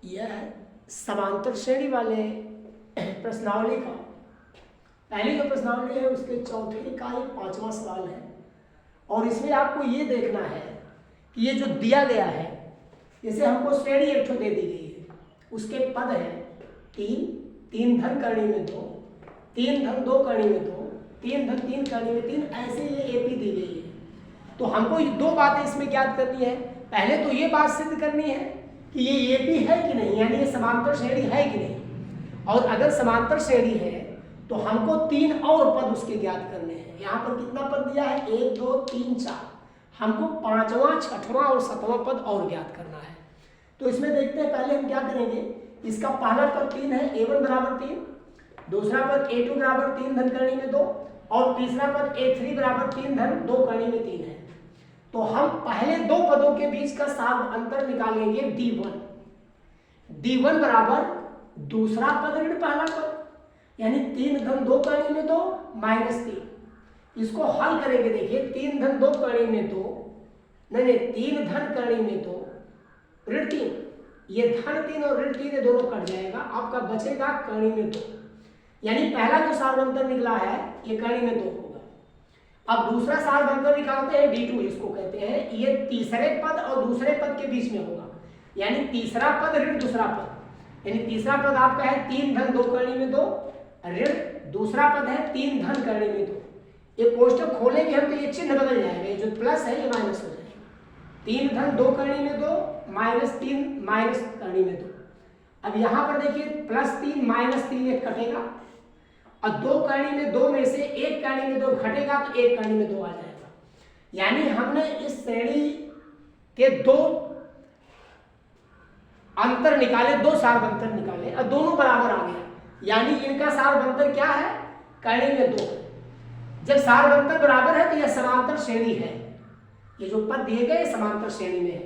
यह है समांतर श्रेणी वाले प्रश्नावली का पहली जो प्रश्नावली है उसके चौथे का ये 5वां सवाल है। और इसमें आपको ये देखना है कि ये जो दिया गया है, जैसे हमको श्रेणी एक ठो दे दी गई है, उसके पद है 3, 3 धन करणी में 2, 3 धन 2 करणी में 2, 3 धन 3 करणी में 3, ऐसे ये एपी दी गई है। तो हमको ये दो बातें इसमें ज्ञात करनी है। पहले तो ये बात सिद्ध करनी है कि ये एपी है कि नहीं, यानी ये समांतर श्रेणी है कि नहीं। और अगर समांतर श्रेणी है तो हमको 3 और पद उसके ज्ञात करने हैं। यहाँ पर कितना पद दिया है, 1 2 3 4, हमको 5वां 6वां और 7वां पद और ज्ञात करना है। तो इसमें देखते हैं, पहले हम क्या करेंगे, इसका पहला पद 3 है, a1 बराबर 3, दूसरा पद a2 बराबर 3 धन करणी में 2, और तीसरा पद a3 बराबर 3 धन 2 करणी में 3 है। तो हम पहले दो पदों के बीच का सार अंतर निकालेंगे d1। d1 बराबर दूसरा पद ऋण पहला पद, यानी 3 धन 2 करणी में 2 -3। इसको हल करेंगे, देखिए 3 धन 2 करणी में 2, नहीं 3 धन करणी में 2 ऋण 3, ये धन 3 और ऋण 3 दोनों कट जाएगा, आपका बचेगा करणी में 2। यानी पहला जो सार्वंतर निकला है ये करणी में 2 होगा। अब दूसरा सार्वंतर निकालते हैं d2, इसको कहते हैं, ये तीसरे पद और दूसरे पद के बीच में होगा, यानी तीसरा पद ऋण दूसरा पद, यानी तीसरा पद आपका है 3 धन 2 करणी में 2 ऋण दूसरा पद है 3 धन करणी में 2। ये कोष्टक खोलेंगे हम तो ये चिन्ह बदल जाएगा, ये जो प्लस है ये माइनस हो जाएगा। 3 धन 2 करणी में 2 -3 माइनस करणी में 2। अब यहाँ पर देखिए +3 -3 एक कटेगा, और 2 करणी में 2 में से 1 करणी में 2 घटेगा तो 1 करणी में 2 आ जाएगा। यानी हमने इस श्रेणी के दो अंतर निकाले, दो सार्वंतर निकाले और दोनों बराबर आ गया, यानी इनका सार्वंतर क्या है, करणी में 2। जब सार्वंतर बराबर है तो यह समांतर श्रेणी है। ये जो पद दिए गए समांतर श्रेणी में है।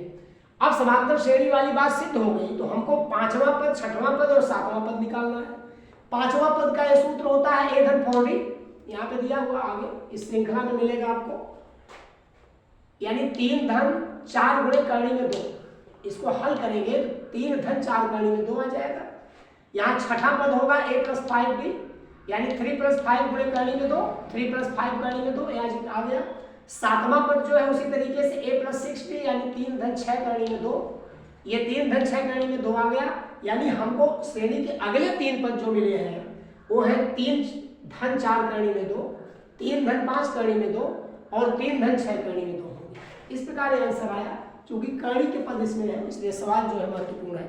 अब समांतर श्रेणी वाली बात सिद्ध हो गई, तो हमको 5वां पद 6वां पद और 7वां पद निकालना है। 5वां पद का यह सूत्र होता है a धन 4d, यहाँ पे दिया हुआ, आगे इस श्रृंखला में मिलेगा आपको, यानी 3 धन 4 गुणे करणी में 2। इसको हल करेंगे तो 3 धन 4 करणी में 2 आ जाएगा। यहाँ छठा पद होगा a + 5d, यानी 3 + 5 गुणे करणी में 2, 3 + 5 करणी में 2 यहाँ आ गया। 7वां पद जो है उसी तरीके से a + 6d, यानी 3 धन 6 करणी में 2, ये 3 धन 6 करणी में 2 आ गया। यानी हमको श्रेणी के अगले 3 पद जो मिले हैं वो है 3 धन 4 करणी में 2, 3 धन 5 करणी में 2 और 3 धन 6 करणी में 2 होंगे। इस प्रकार आंसर आया, क्योंकि करणी के पद इसमें है इसलिए सवाल जो है महत्वपूर्ण है।